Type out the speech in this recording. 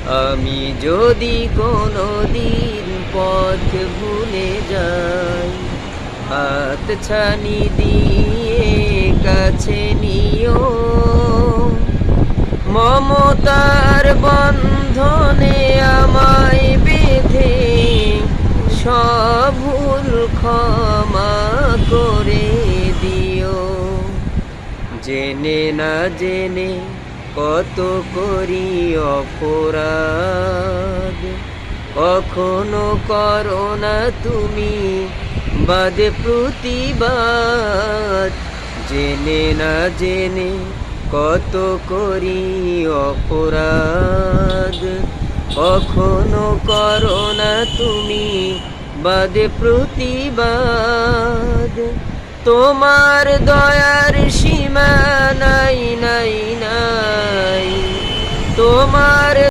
আমি যদি কোনোদিন পথ ভুলে যাই, হাত ছানি দিয়ে কাছে নিও, মমতার বন্ধনে আমায় বেঁধে সব ভুল ক্ষমা করে দিও। জেনে না জেনে কত করি অপরাধ, কখনো করো না তুমি বাদে প্রতিবাদ। জেনে না জেনে কত করি অপরাধ, কখনো করো না তুমি বাদে প্রতিবাদ। তোমার দয়ার সীমা নাই নাই নাই, তোমার